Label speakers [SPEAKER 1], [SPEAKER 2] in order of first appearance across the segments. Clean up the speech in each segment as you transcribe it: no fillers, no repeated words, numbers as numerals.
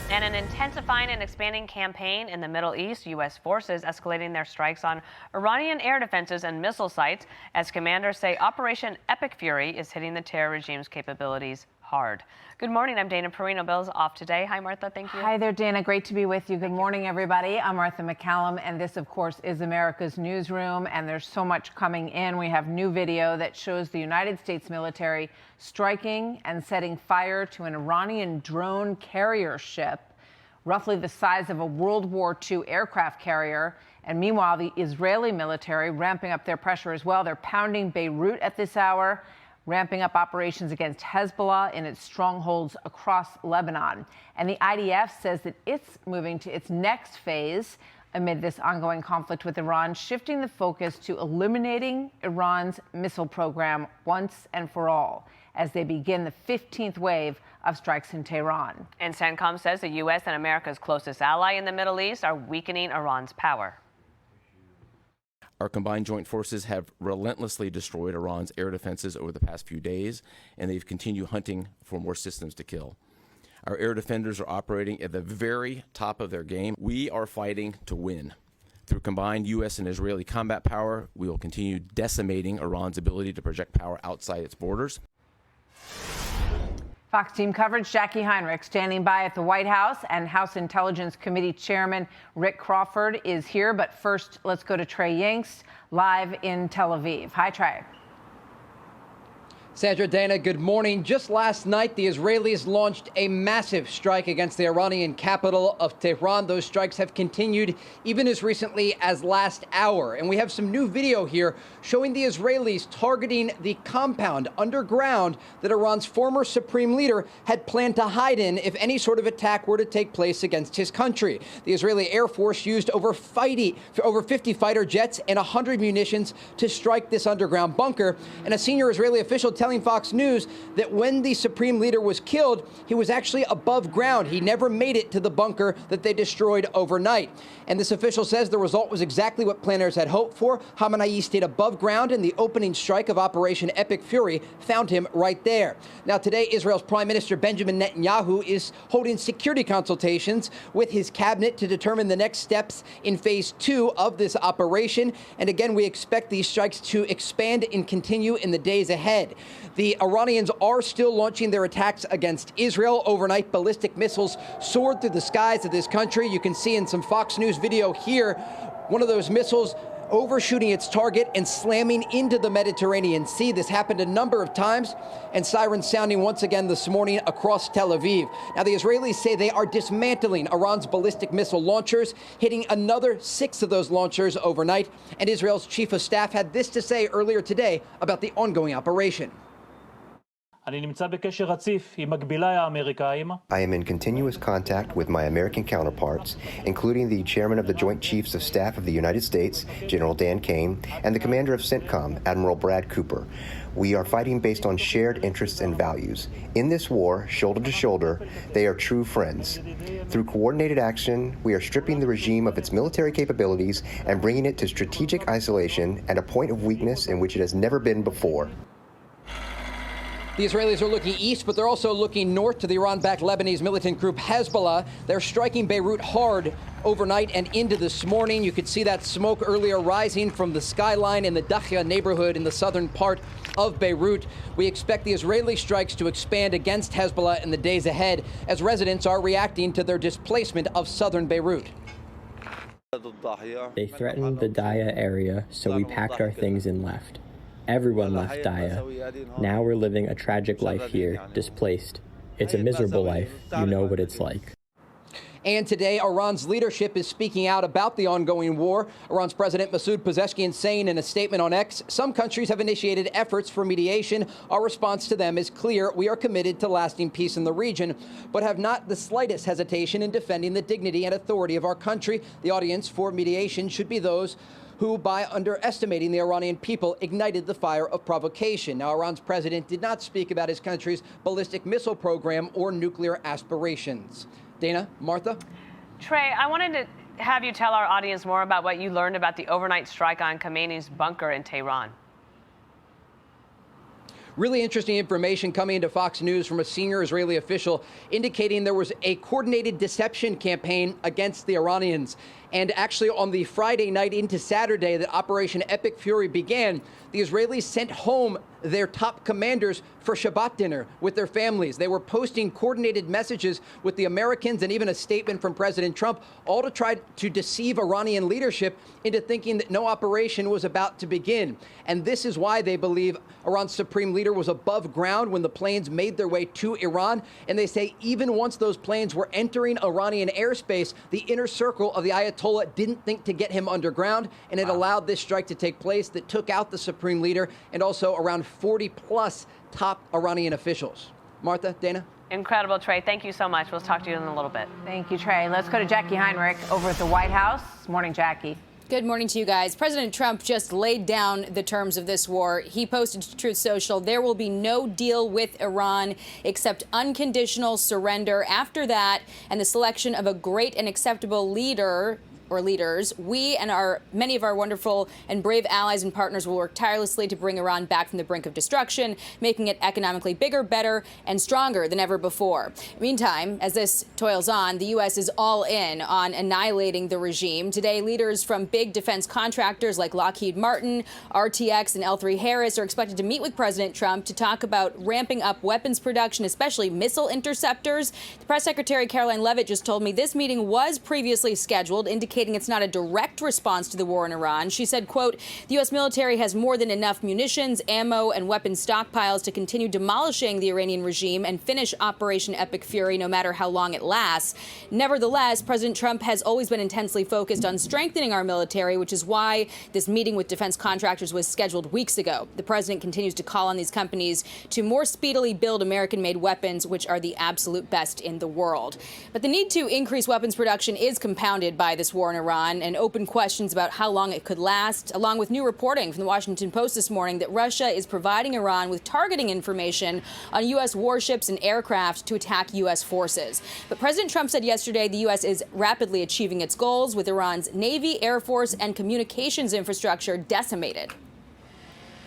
[SPEAKER 1] And an intensifying and expanding campaign in the Middle East, U.S. forces escalating their strikes on Iranian air defenses and missile sites as commanders say Operation Epic Fury is hitting the terror regime's capabilities hard. Good morning. I'm Dana Perino. Bill's off today. Hi, Martha. Thank you.
[SPEAKER 2] Hi there, Dana. Great to be with you. Good morning, everybody. I'm Martha McCallum, and this, of course, is America's Newsroom, and there's so much coming in. We have new video that shows the United States military striking and setting fire to an Iranian drone carrier ship, roughly the size of a World War II aircraft carrier. And meanwhile, the Israeli military ramping up their pressure as well. They're pounding Beirut at this hour, ramping up operations against Hezbollah in its strongholds across Lebanon. And the IDF says that it's moving to its next phase amid this ongoing conflict with Iran, shifting the focus to eliminating Iran's missile program once and for all as they begin the 15th wave of strikes in Tehran.
[SPEAKER 1] And CENTCOM says the U.S. and America's closest ally in the Middle East are weakening Iran's power.
[SPEAKER 3] Our combined joint forces have relentlessly destroyed Iran's air defenses over the past few days, and they've continued hunting for more systems to kill. Our air defenders are operating at the very top of their game. We are fighting to win. Through combined U.S. and Israeli combat power, we will continue decimating Iran's ability to project power outside its borders.
[SPEAKER 2] Fox team coverage, Jacqui Heinrich standing by at the White House, and House Intelligence Committee Chairman Rick Crawford is here. But first, let's go to Trey Yingst live in Tel Aviv. Hi, Trey.
[SPEAKER 4] Sandra, Dana, good morning. Just last night, the Israelis launched a massive strike against the Iranian capital of Tehran. Those strikes have continued even as recently as last hour. And we have some new video here showing the Israelis targeting the compound underground that Iran's former supreme leader had planned to hide in if any sort of attack were to take place against his country. The Israeli Air Force used over 50 fighter jets and 100 munitions to strike this underground bunker. And a senior Israeli official telling Fox News that when the supreme leader was killed, he was actually above ground. He never made it to the bunker that they destroyed overnight. And this official says the result was exactly what planners had hoped for. Khamenei stayed above ground, and the opening strike of Operation Epic Fury found him right there. Now, today, Israel's Prime Minister Benjamin Netanyahu is holding security consultations with his cabinet to determine the next steps in phase 2 of this operation. And again, we expect these strikes to expand and continue in the days ahead. The Iranians are still launching their attacks against Israel. Overnight, ballistic missiles soared through the skies of this country. You can see in some Fox News video here, one of those missiles overshooting its target and slamming into the Mediterranean Sea. This happened a number of times, and sirens sounding once again this morning across Tel Aviv. Now, the Israelis say they are dismantling Iran's ballistic missile launchers, hitting another 6 of those launchers overnight. And Israel's chief of staff had this to say earlier today about the ongoing operation.
[SPEAKER 5] I am in continuous contact with my American counterparts, including the chairman of the Joint Chiefs of Staff of the United States, General Dan Kane, and the commander of CENTCOM, Admiral Brad Cooper. We are fighting based on shared interests and values. In this war, shoulder to shoulder, they are true friends. Through coordinated action, we are stripping the regime of its military capabilities and bringing it to strategic isolation and a point of weakness in which it has never been before.
[SPEAKER 4] The Israelis are looking east, but they're also looking north to the Iran-backed Lebanese militant group Hezbollah. They're striking Beirut hard overnight and into this morning. You could see that smoke earlier rising from the skyline in the Dakhia neighborhood in the southern part of Beirut. We expect the Israeli strikes to expand against Hezbollah in the days ahead as residents are reacting to their displacement of southern Beirut.
[SPEAKER 6] They threatened the Daya area, so we packed our things and left. Everyone left Daya. Now we're living a tragic life here, displaced. It's a miserable life. You know what it's like.
[SPEAKER 4] And today, Iran's leadership is speaking out about the ongoing war. Iran's President Masoud Pezeshkian saying in a statement on X, some countries have initiated efforts for mediation. Our response to them is clear. We are committed to lasting peace in the region, but have not the slightest hesitation in defending the dignity and authority of our country. The audience for mediation should be those who, by underestimating the Iranian people, ignited the fire of provocation. Now, Iran's president did not speak about his country's ballistic missile program or nuclear aspirations. Dana, Martha?
[SPEAKER 1] Trey, I wanted to have you tell our audience more about what you learned about the overnight strike on Khamenei's bunker in Tehran.
[SPEAKER 4] Really interesting information coming into Fox News from a senior Israeli official indicating there was a coordinated deception campaign against the Iranians. And actually on the Friday night into Saturday that Operation Epic Fury began, the Israelis sent home their top commanders for Shabbat dinner with their families. They were posting coordinated messages with the Americans and even a statement from President Trump, all to try to deceive Iranian leadership into thinking that no operation was about to begin. And this is why they believe Iran's supreme leader was above ground when the planes made their way to Iran. And they say even once those planes were entering Iranian airspace, the inner circle of the Ayatollah didn't think to get him underground, and it allowed this strike to take place that took out the supreme leader and also around 40 plus top Iranian officials. Martha, Dana?
[SPEAKER 1] Incredible, Trey. Thank you so much. We'll talk to you in a little bit.
[SPEAKER 2] Thank you, Trey. Let's go to Jacqui Heinrich over at the White House. Morning, Jacqui.
[SPEAKER 7] Good morning to you guys. President Trump just laid down the terms of this war. He posted to Truth Social, there will be no deal with Iran except unconditional surrender. After that, and the selection of a great and acceptable leader or leaders, we and many of our wonderful and brave allies and partners will work tirelessly to bring Iran back from the brink of destruction, making it economically bigger, better, and stronger than ever before. Meantime, as this toils on, the U.S. is all in on annihilating the regime. Today, leaders from big defense contractors like Lockheed Martin, RTX, and L3 Harris are expected to meet with President Trump to talk about ramping up weapons production, especially missile interceptors. The press secretary, Caroline Leavitt, just told me this meeting was previously scheduled, indicating it's not a direct response to the war in Iran. She said, quote, the U.S. military has more than enough munitions, ammo, and weapons stockpiles to continue demolishing the Iranian regime and finish Operation Epic Fury no matter how long it lasts. Nevertheless, President Trump has always been intensely focused on strengthening our military, which is why this meeting with defense contractors was scheduled weeks ago. The president continues to call on these companies to more speedily build American-made weapons, which are the absolute best in the world. But the need to increase weapons production is compounded by this war in Iran and open questions about how long it could last, along with new reporting from the Washington Post this morning that Russia is providing Iran with targeting information on U.S. warships and aircraft to attack U.S. forces. But President Trump said yesterday the U.S. is rapidly achieving its goals with Iran's Navy, Air Force, and communications infrastructure decimated.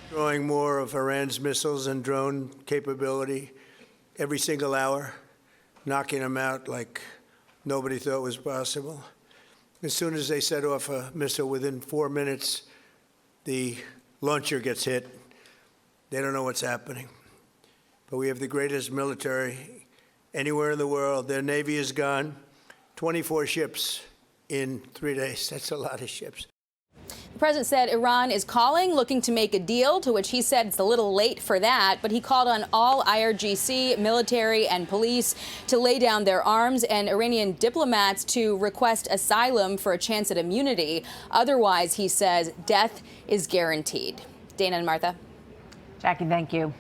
[SPEAKER 8] Drawing more of Iran's missiles and drone capability every single hour, knocking them out like nobody thought was possible. As soon as they set off a missile, within 4 minutes, the launcher gets hit. They don't know what's happening. But we have the greatest military anywhere in the world. Their Navy is gone. 24 ships in 3 days. That's a lot of ships.
[SPEAKER 7] The president said Iran is calling, looking to make a deal, to which he said it's a little late for that. But he called on all IRGC, military and police to lay down their arms and Iranian diplomats to request asylum for a chance at immunity. Otherwise, he says, death is guaranteed. Dana and Martha.
[SPEAKER 2] Jacqui, thank you.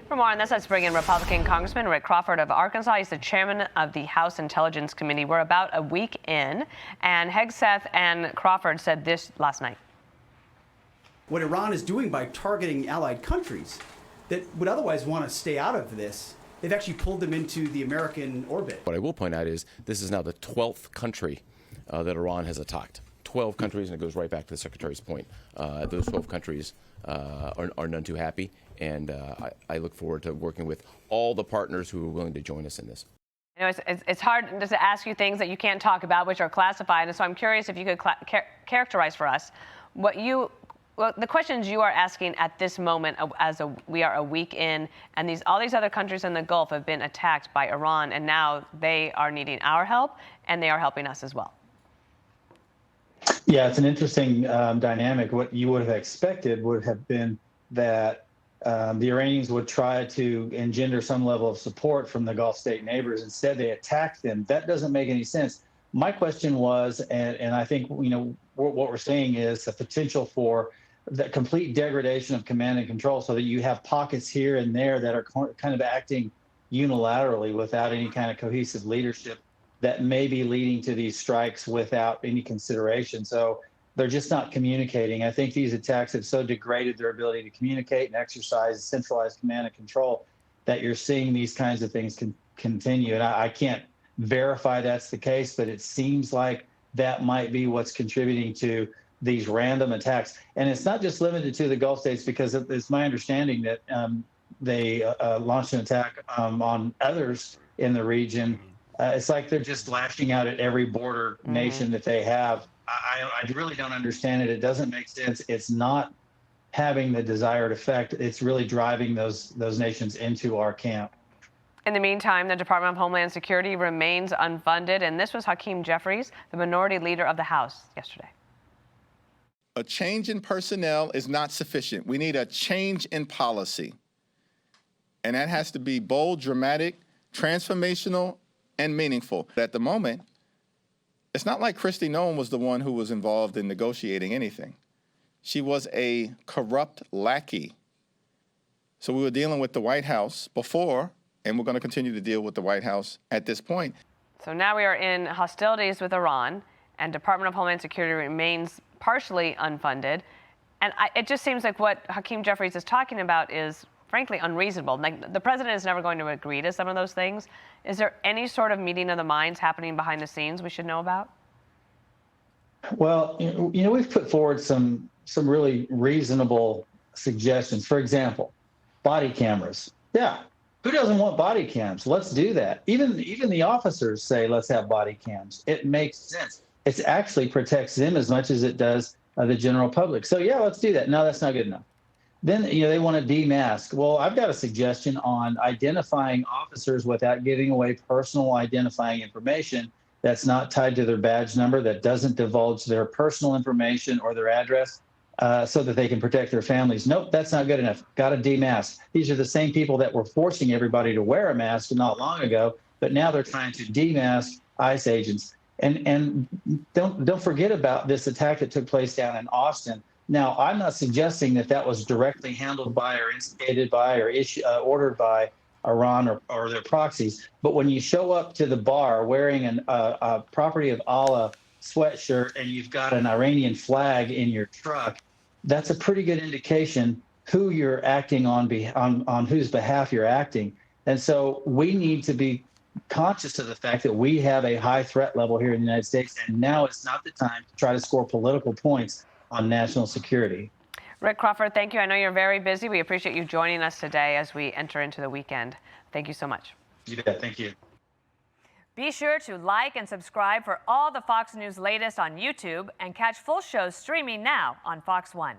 [SPEAKER 1] For more on this, let's bring in Republican Congressman Rick Crawford of Arkansas. He's the chairman of the House Intelligence Committee. We're about a week in, and Hegseth and Crawford said this last night.
[SPEAKER 9] What Iran is doing by targeting allied countries that would otherwise want to stay out of this, they've actually pulled them into the American orbit.
[SPEAKER 3] What I will point out is this is now the 12th country that Iran has attacked. 12 countries, and it goes right back to the Secretary's point. Those 12 countries are none too happy, and I look forward to working with all the partners who are willing to join us in this.
[SPEAKER 1] You know, it's hard just to ask you things that you can't talk about, which are classified, and so I'm curious if you could characterize for us the questions you are asking at this moment we are a week in, and all these other countries in the Gulf have been attacked by Iran, and now they are needing our help, and they are helping us as well.
[SPEAKER 10] Yeah, it's an interesting dynamic. What you would have expected would have been that the Iranians would try to engender some level of support from the Gulf state neighbors. Instead, they attacked them. That doesn't make any sense. My question was, and I think what we're seeing is the potential for the complete degradation of command and control, so that you have pockets here and there that are kind of acting unilaterally without any kind of cohesive leadership that may be leading to these strikes without any consideration. So they're just not communicating. I think these attacks have so degraded their ability to communicate and exercise centralized command and control that you're seeing these kinds of things continue. And I can't verify that's the case, but it seems like that might be what's contributing to these random attacks. And it's not just limited to the Gulf states, because it's my understanding that they launched an attack on others in the region. It's like they're just lashing out at every border nation that they have. I really don't understand it. It doesn't make sense. It's not having the desired effect. It's really driving those nations into our camp.
[SPEAKER 1] In the meantime, the Department of Homeland Security remains unfunded, and this was Hakeem Jeffries, the minority leader of the House, yesterday.
[SPEAKER 11] A change in personnel is not sufficient. We need a change in policy. And that has to be bold, dramatic, transformational, and meaningful. At the moment, it's not like Kristi Noem was the one who was involved in negotiating anything. She was a corrupt lackey. So we were dealing with the White House before, and we're going to continue to deal with the White House at this point.
[SPEAKER 1] So now we are in hostilities with Iran, and Department of Homeland Security remains partially unfunded. And it just seems like what Hakeem Jeffries is talking about is, frankly, unreasonable. Like, the president is never going to agree to some of those things. Is there any sort of meeting of the minds happening behind the scenes we should know about?
[SPEAKER 10] Well, we've put forward some really reasonable suggestions. For example, body cameras. Yeah. Who doesn't want body cams? Let's do that. Even the officers say, let's have body cams. It makes sense. It actually protects them as much as it does the general public. So yeah, let's do that. No, that's not good enough. Then, they want to demask. Well, I've got a suggestion on identifying officers without giving away personal identifying information that's not tied to their badge number, that doesn't divulge their personal information or their address, so that they can protect their families. Nope, that's not good enough. Got to demask. These are the same people that were forcing everybody to wear a mask not long ago, but now they're trying to demask ICE agents. And don't forget about this attack that took place down in Austin. Now, I'm not suggesting that was directly handled by or instigated by or ordered by Iran or their proxies. But when you show up to the bar wearing a Property of Allah sweatshirt and you've got an Iranian flag in your truck, that's a pretty good indication who you're acting on whose behalf you're acting. And so we need to be conscious of the fact that we have a high threat level here in the United States, and now it's not the time to try to score political points on national security.
[SPEAKER 1] Rick Crawford, thank you. I know you're very busy. We appreciate you joining us today as we enter into the weekend. Thank you so much.
[SPEAKER 10] You bet. Thank you.
[SPEAKER 1] Be sure to like and subscribe for all the Fox News latest on YouTube, and catch full shows streaming now on Fox One.